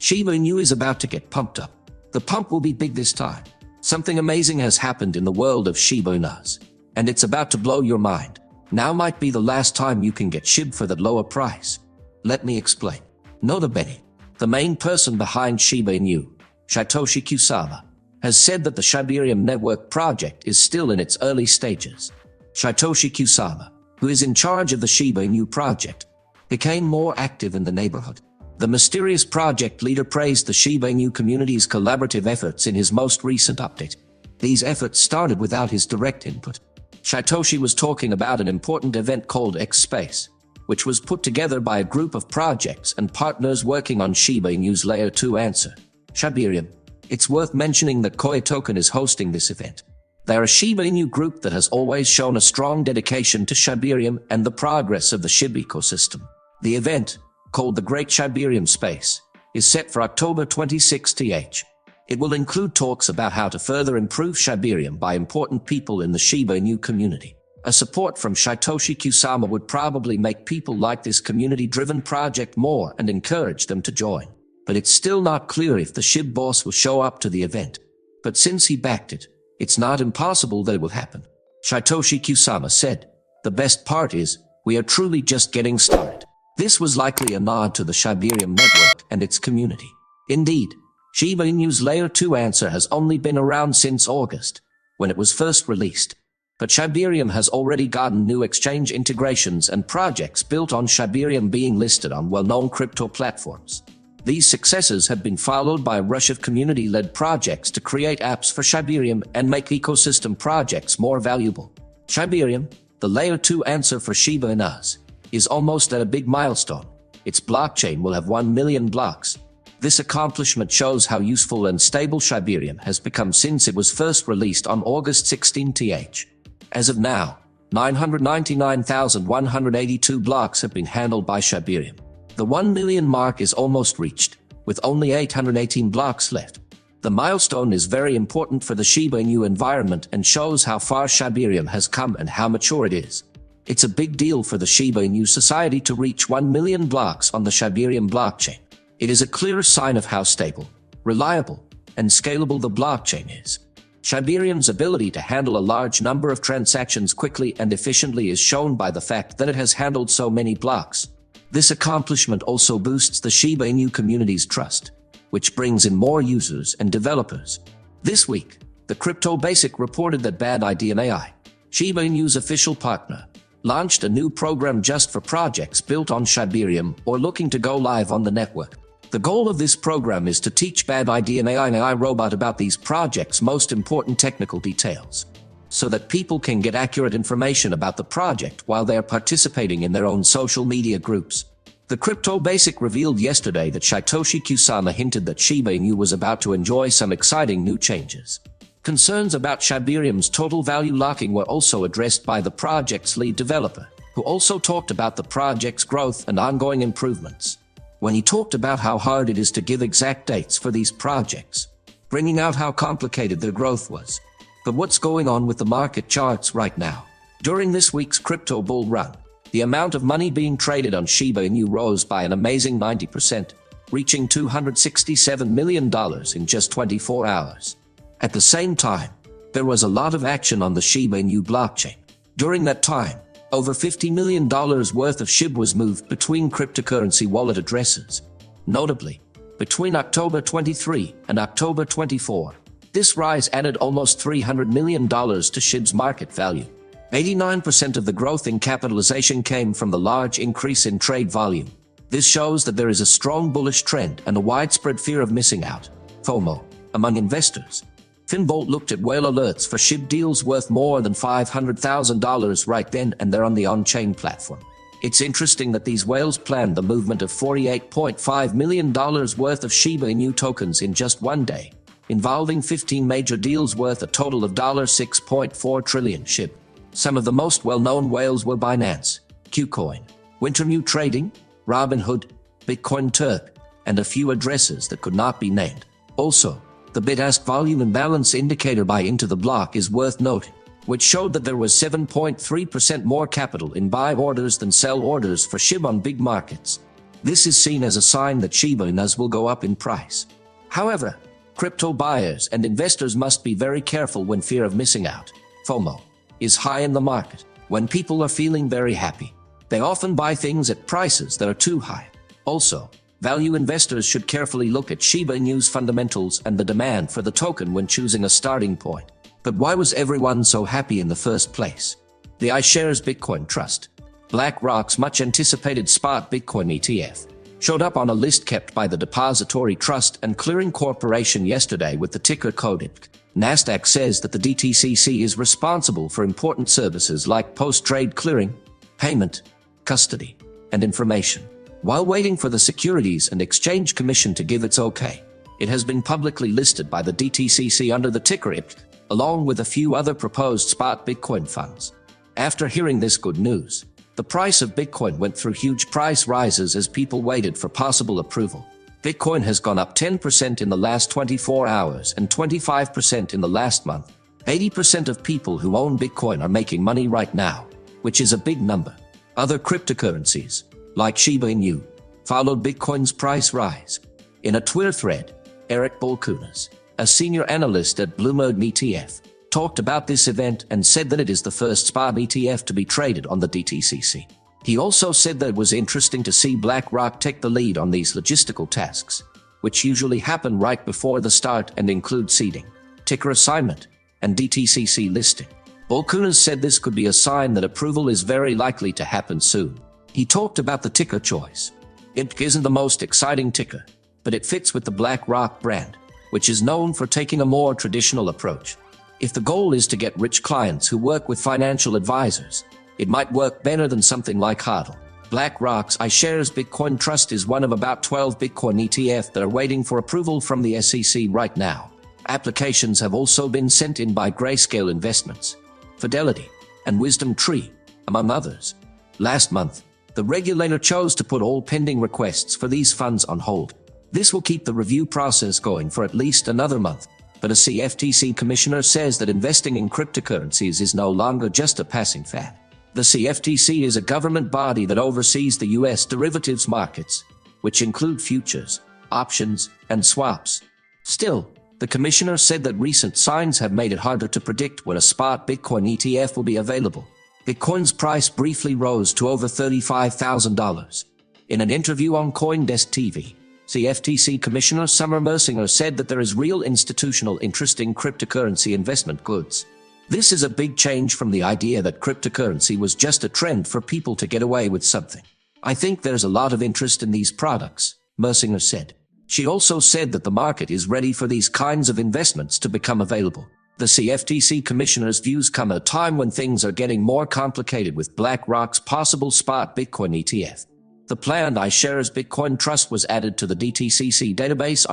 Shiba Inu is about to get pumped up. The pump will be big this time. Something amazing has happened in the world of Shiba Inus, and it's about to blow your mind. Now might be the last time you can get SHIB for that lower price. Let me explain. Nota bene. The main person behind Shiba Inu, Satoshi Kusama, has said that the Shibarium network project is still in its early stages. Satoshi Kusama, who is in charge of the Shiba Inu project, became more active in the neighborhood. The mysterious project leader praised the Shiba Inu community's collaborative efforts in his most recent update. These efforts started without his direct input. Satoshi was talking about an important event called X Space, which was put together by a group of projects and partners working on Shiba Inu's Layer 2 answer, Shibarium. It's worth mentioning that Koi Token is hosting this event. They're a Shiba Inu group that has always shown a strong dedication to Shibarium and the progress of the SHIB ecosystem. The event, called the Great Shibarium Space, is set for October 26th. It will include talks about how to further improve Shibarium by important people in the Shiba Inu community. A support from Satoshi Kusama would probably make people like this community-driven project more and encourage them to join. But it's still not clear if the SHIB boss will show up to the event. But since he backed it, it's not impossible that it will happen. Satoshi Kusama said, "The best part is, we are truly just getting started." This was likely a nod to the Shibarium network and its community. Indeed, Shiba Inu's Layer 2 answer has only been around since August, when it was first released. But Shibarium has already gotten new exchange integrations and projects built on Shibarium being listed on well-known crypto platforms. These successes have been followed by a rush of community-led projects to create apps for Shibarium and make ecosystem projects more valuable. Shibarium, the Layer 2 answer for Shiba Inus, is almost at a big milestone. Its blockchain will have 1 million blocks. This accomplishment shows how useful and stable Shibarium has become since it was first released on August 16th. As of now, 999,182 blocks have been handled by Shibarium. The 1 million mark is almost reached, with only 818 blocks left. The milestone is very important for the Shiba Inu environment and shows how far Shibarium has come and how mature it is. It's a big deal for the Shiba Inu society to reach 1 million blocks on the Shibarium blockchain. It is a clear sign of how stable, reliable, and scalable the blockchain is. Shibarium's ability to handle a large number of transactions quickly and efficiently is shown by the fact that it has handled so many blocks. This accomplishment also boosts the Shiba Inu community's trust, which brings in more users and developers. This week, the Crypto Basic reported that Bad Idea AI, Shiba Inu's official partner, launched a new program just for projects built on Shibarium or looking to go live on the network. The goal of this program is to teach Bad Idea AI and AI Robot about these projects' most important technical details, so that people can get accurate information about the project while they are participating in their own social media groups. The Crypto Basic revealed yesterday that Satoshi Kusama hinted that Shiba Inu was about to enjoy some exciting new changes. Concerns about Shibarium's total value locking were also addressed by the project's lead developer, who also talked about the project's growth and ongoing improvements. When he talked about how hard it is to give exact dates for these projects, bringing out how complicated their growth was. But what's going on with the market charts right now? During this week's crypto bull run, the amount of money being traded on Shiba Inu rose by an amazing 90%, reaching $267 million in just 24 hours. At the same time, there was a lot of action on the Shiba Inu blockchain. During that time, over $50 million worth of SHIB was moved between cryptocurrency wallet addresses. Notably, between October 23 and October 24, this rise added almost $300 million to SHIB's market value. 89% of the growth in capitalization came from the large increase in trade volume. This shows that there is a strong bullish trend and a widespread fear of missing out, FOMO, among investors. Finbolt looked at whale alerts for SHIB deals worth more than $500,000 right then and there on the on-chain platform. It's interesting that these whales planned the movement of $48.5 million worth of Shiba Inu tokens in just one day, involving 15 major deals worth a total of $6.4 trillion SHIB. Some of the most well-known whales were Binance, Kucoin, Wintermute Trading, Robinhood, Bitcoin Turk, and a few addresses that could not be named. Also, the bid-ask volume imbalance indicator by Into the Block is worth noting, which showed that there was 7.3% more capital in buy orders than sell orders for SHIB on big markets. This is seen as a sign that Shiba Inus will go up in price. However, crypto buyers and investors must be very careful when fear of missing out, FOMO, is high in the market. When people are feeling very happy, they often buy things at prices that are too high. Also, value investors should carefully look at Shiba Inu's fundamentals and the demand for the token when choosing a starting point. But why was everyone so happy in the first place? The iShares Bitcoin Trust, BlackRock's much anticipated spot Bitcoin ETF, showed up on a list kept by the Depository Trust and Clearing Corporation yesterday with the ticker code IPC. Nasdaq says that the DTCC is responsible for important services like post-trade clearing, payment, custody, and information. While waiting for the Securities and Exchange Commission to give its okay, it has been publicly listed by the DTCC under the ticker IPC, along with a few other proposed spot Bitcoin funds. After hearing this good news, the price of Bitcoin went through huge price rises as people waited for possible approval. Bitcoin has gone up 10% in the last 24 hours and 25% in the last month. 80% of people who own Bitcoin are making money right now, which is a big number. Other cryptocurrencies, like Shiba Inu, followed Bitcoin's price rise. In a Twitter thread, Eric Balkunas, a senior analyst at Bloomberg ETF, talked about this event and said that it is the first spot ETF to be traded on the DTCC. He also said that it was interesting to see BlackRock take the lead on these logistical tasks, which usually happen right before the start and include seeding, ticker assignment, and DTCC listing. Balkunas said this could be a sign that approval is very likely to happen soon. He talked about the ticker choice. IPC isn't the most exciting ticker, but it fits with the BlackRock brand, which is known for taking a more traditional approach. If the goal is to get rich clients who work with financial advisors, it might work better than something like HODL. BlackRock's iShares Bitcoin Trust is one of about 12 Bitcoin ETF that are waiting for approval from the SEC right now. Applications have also been sent in by Grayscale Investments, Fidelity, and Wisdom Tree, among others. Last month, the regulator chose to put all pending requests for these funds on hold. This will keep the review process going for at least another month. But a CFTC commissioner says that investing in cryptocurrencies is no longer just a passing fad. The CFTC is a government body that oversees the U.S. derivatives markets, which include futures, options, and swaps. Still, the commissioner said that recent signs have made it harder to predict when a spot Bitcoin ETF will be available. Bitcoin's price briefly rose to over $35,000. In an interview on CoinDesk TV, CFTC Commissioner Summer Mersinger said that there is real institutional interest in cryptocurrency investment goods. This is a big change from the idea that cryptocurrency was just a trend for people to get away with something. I think there's a lot of interest in these products, Mersinger said. She also said that the market is ready for these kinds of investments to become available. The CFTC Commissioner's views come at a time when things are getting more complicated with BlackRock's possible spot Bitcoin ETF. The planned iShares Bitcoin Trust was added to the DTCC database on